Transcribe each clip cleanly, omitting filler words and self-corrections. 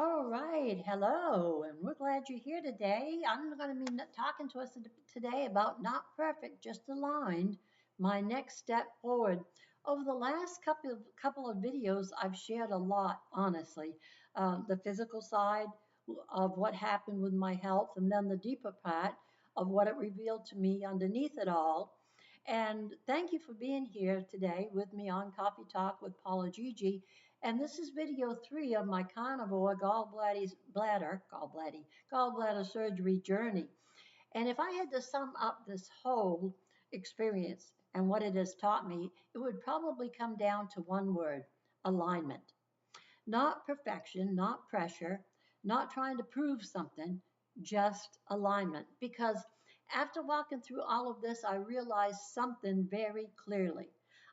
All right, hello, and we're glad you're here today. I'm going to be talking to us today about not perfect, just aligned, my next step forward. Over the last couple of videos, I've shared a lot, honestly, the physical side of what happened with my health, and then the deeper part of what it revealed to me underneath it all. And thank you for being here today with me on Coffee Talk with Paula Gigi. And this is video 3 of my carnivore gallbladder surgery journey. And if I had to sum up this whole experience and what it has taught me, it would probably come down to one word: alignment. Not perfection, not pressure, not trying to prove something, just alignment. Because after walking through all of this, I realized something very clearly.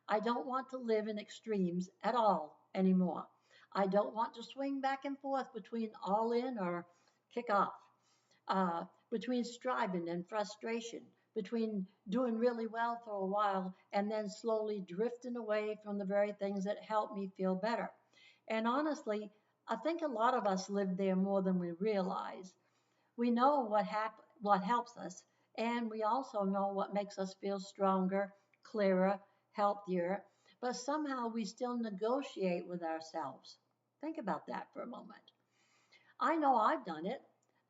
I don't want to live in extremes at all anymore. I don't want to swing back and forth between all in or kick off, between striving and frustration, between doing really well for a while and then slowly drifting away from the very things that help me feel better. And honestly, I think a lot of us live there more than we realize. We know what helps us, and we also know what makes us feel stronger, clearer, healthier, but somehow we still negotiate with ourselves. Think about that for a moment. I know I've done it.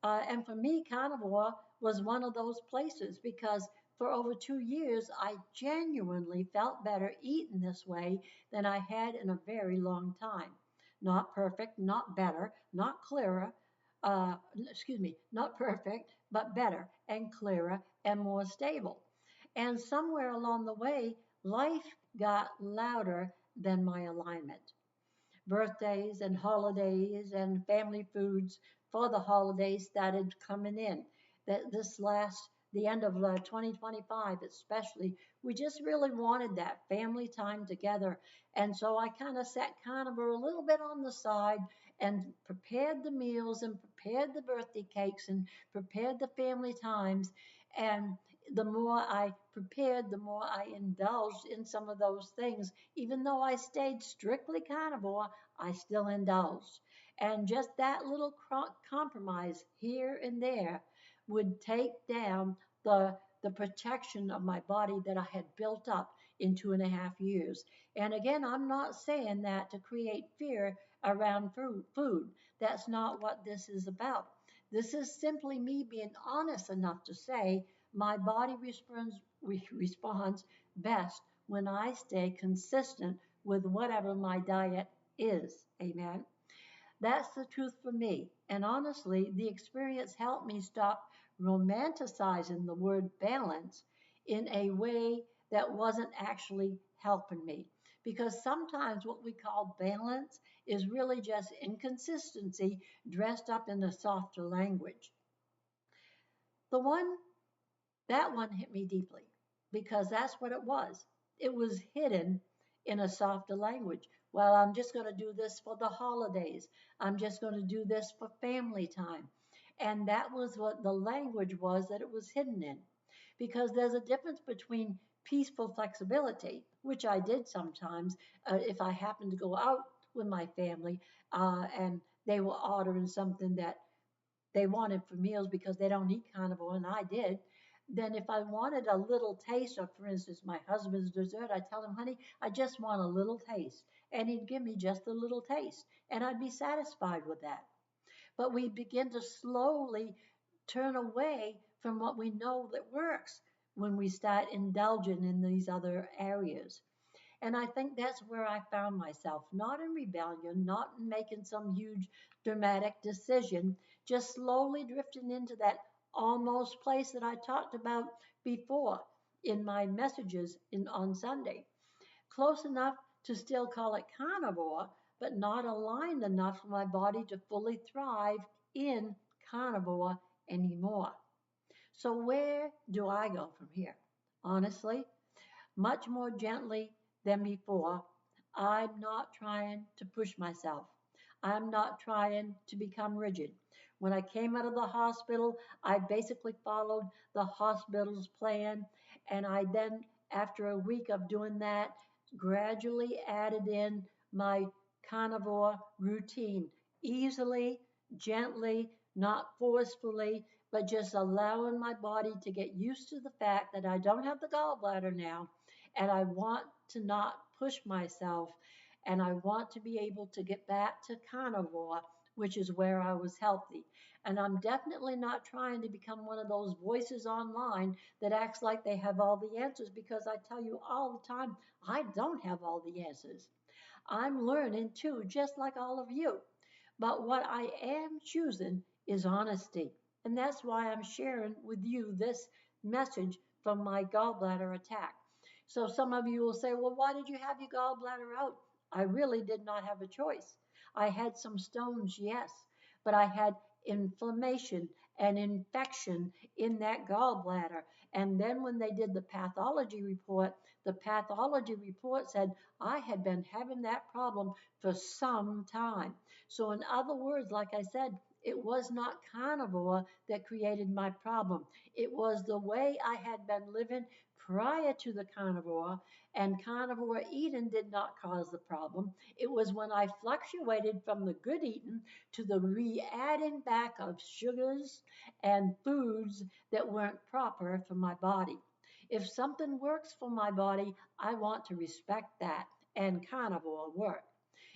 And for me, carnivore was one of those places because for over 2 years, I genuinely felt better eating this way than I had in a very long time. Not perfect, not better, not clearer, not perfect, but better and clearer and more stable. And somewhere along the way, life got louder than my alignment. Birthdays and holidays and family foods for the holidays started coming in. That this last the end of 2025 especially, we just really wanted that family time together. And so I kind of set carnivore a little bit on the side and prepared the meals and prepared the birthday cakes and prepared the family times. And the more I prepared, the more I indulged in some of those things. Even though I stayed strictly carnivore, I still indulged. And just that little compromise here and there would take down the protection of my body that I had built up in 2.5 years. And again, I'm not saying that to create fear around food. That's not what this is about. This is simply me being honest enough to say my body responds best when I stay consistent with whatever my diet is. Amen. That's the truth for me. And honestly, the experience helped me stop romanticizing the word balance in a way that wasn't actually helping me. Because sometimes what we call balance is really just inconsistency dressed up in a softer language. The one That one hit me deeply because that's what it was. It was hidden in a softer language. Well, I'm just going to do this for the holidays. I'm just going to do this for family time. And that was what the language was that it was hidden in. Because there's a difference between peaceful flexibility, which I did sometimes if I happened to go out with my family and they were ordering something that they wanted for meals because they don't eat carnivore, and I did. Then if I wanted a little taste of, for instance, my husband's dessert, I tell him, honey, I just want a little taste. And he'd give me just a little taste. And I'd be satisfied with that. But we begin to slowly turn away from what we know that works when we start indulging in these other areas. And I think that's where I found myself, not in rebellion, not in making some huge dramatic decision, just slowly drifting into that almost place that I talked about before in my messages on Sunday. Close enough to still call it carnivore, but not aligned enough for my body to fully thrive in carnivore anymore. So where do I go from here? Honestly, much more gently than before. I'm not trying to push myself. I'm not trying to become rigid. When I came out of the hospital, I basically followed the hospital's plan, and I then, after a week of doing that, gradually added in my carnivore routine easily, gently, not forcefully, but just allowing my body to get used to the fact that I don't have the gallbladder now, and I want to not push myself, and I want to be able to get back to carnivore, which is where I was healthy. And I'm definitely not trying to become one of those voices online that acts like they have all the answers, because I tell you all the time, I don't have all the answers. I'm learning too, just like all of you. But what I am choosing is honesty. And that's why I'm sharing with you this message from my gallbladder attack. So some of you will say, well, why did you have your gallbladder out? I really did not have a choice. I had some stones, yes, but I had inflammation and infection in that gallbladder. And then when they did the pathology report said I had been having that problem for some time. So, in other words, like I said, it was not carnivore that created my problem. It was the way I had been living prior to the carnivore, and carnivore eating did not cause the problem. It was when I fluctuated from the good eating to the re adding back of sugars and foods that weren't proper for my body. If something works for my body, I want to respect that, and carnivore worked.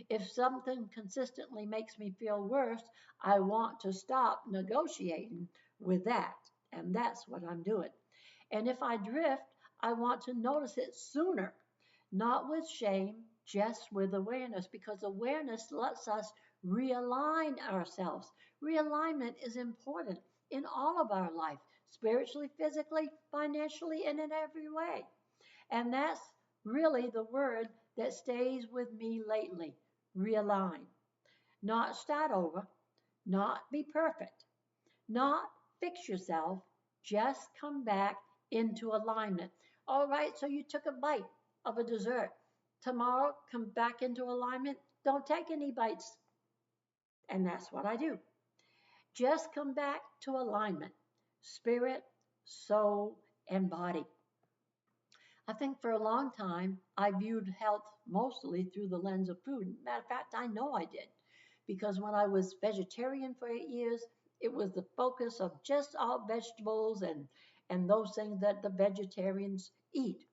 If something consistently makes me feel worse, I want to stop negotiating with that. And that's what I'm doing. And if I drift, I want to notice it sooner, not with shame, just with awareness, because awareness lets us realign ourselves. Realignment is important in all of our life, spiritually, physically, financially, and in every way. And that's really the word that stays with me lately, realign. Not start over, not be perfect, not fix yourself, just come back into alignment. All right, so you took a bite of a dessert. Tomorrow, come back into alignment. Don't take any bites. And that's what I do. Just come back to alignment, spirit, soul, and body. I think for a long time I viewed health mostly through the lens of food. Matter of fact, I know I did. Because when I was vegetarian for 8 years, it was the focus of just all vegetables and those things that the vegetarians eat.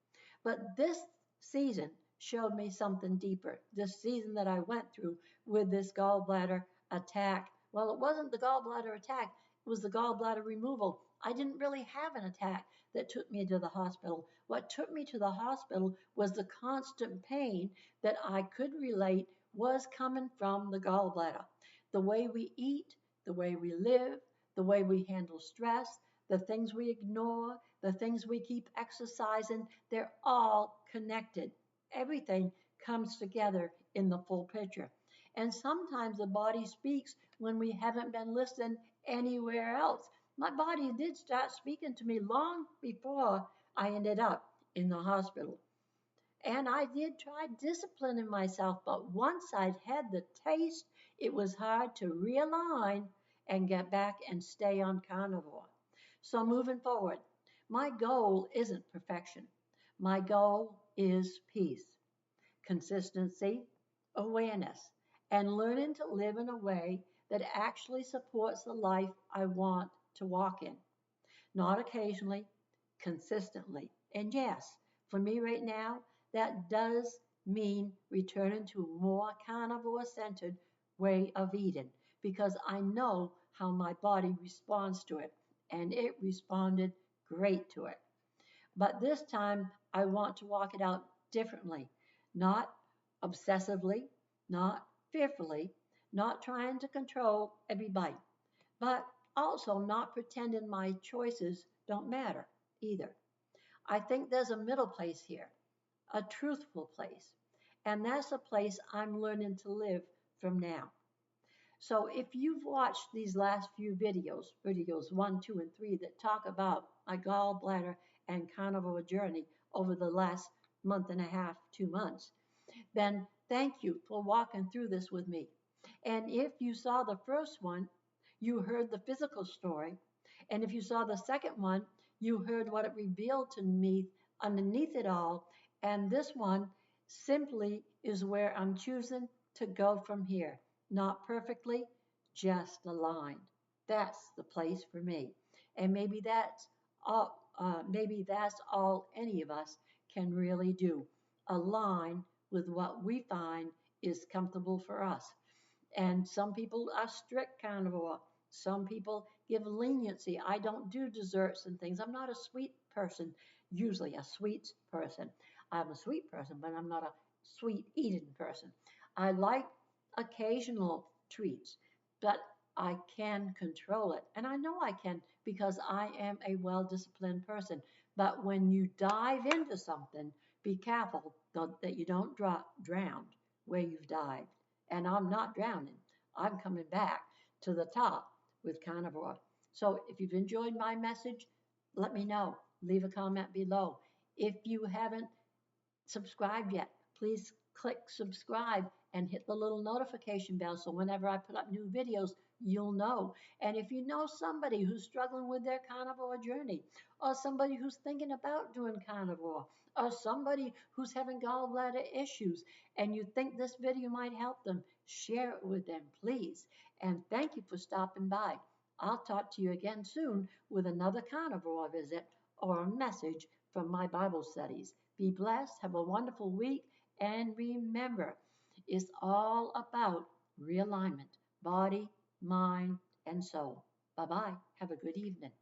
But this season showed me something deeper. This season that I went through with this gallbladder attack. Well, it wasn't the gallbladder attack, it was the gallbladder removal. I didn't really have an attack that took me to the hospital. What took me to the hospital was the constant pain that I could relate was coming from the gallbladder. The way we eat, the way we live, the way we handle stress, the things we ignore, the things we keep exercising, they're all connected. Everything comes together in the full picture. And sometimes the body speaks when we haven't been listening anywhere else. My body did start speaking to me long before I ended up in the hospital. And I did try disciplining myself, but once I'd had the taste, it was hard to realign and get back and stay on carnivore. So moving forward, my goal isn't perfection. My goal is peace, consistency, awareness, and learning to live in a way that actually supports the life I want to walk in. Not occasionally, consistently. And yes, for me right now, that does mean returning to a more carnivore-centered way of eating, because I know how my body responds to it, and it responded great to it. But this time, I want to walk it out differently, not obsessively, not fearfully, not trying to control every bite, but also not pretending my choices don't matter either. I think there's a middle place here, a truthful place, and that's a place I'm learning to live from now. So if you've watched these last few videos 1, 2, and 3, that talk about my gallbladder and carnivore journey over the last month and a half, 2 months, then thank you for walking through this with me. And if you saw the first one, you heard the physical story. And if you saw the second one, you heard what it revealed to me underneath it all. And this one simply is where I'm choosing to go from here. not perfectly, just aligned. That's the place for me. And maybe that's all any of us can really do. Align with what we find is comfortable for us. And some people are strict carnivore. Some people give leniency. I don't do desserts and things. I'm not a sweet person, usually a sweets person. I'm a sweet person, but I'm not a sweet eating person. I like occasional treats, but I can control it. And I know I can because I am a well disciplined person. But when you dive into something, be careful that you don't drown where you've dived. And I'm not drowning. I'm coming back to the top with carnivore. So if you've enjoyed my message, let me know. Leave a comment below. If you haven't subscribed yet, please click subscribe and hit the little notification bell so whenever I put up new videos, you'll know. And if you know somebody who's struggling with their carnivore journey, or somebody who's thinking about doing carnivore, or somebody who's having gallbladder issues, and you think this video might help them, share it with them, please. And thank you for stopping by. I'll talk to you again soon with another carnivore visit or a message from my Bible studies. Be blessed, have a wonderful week, and remember, it's all about realignment body, mind, and soul. Bye bye. Have a good evening.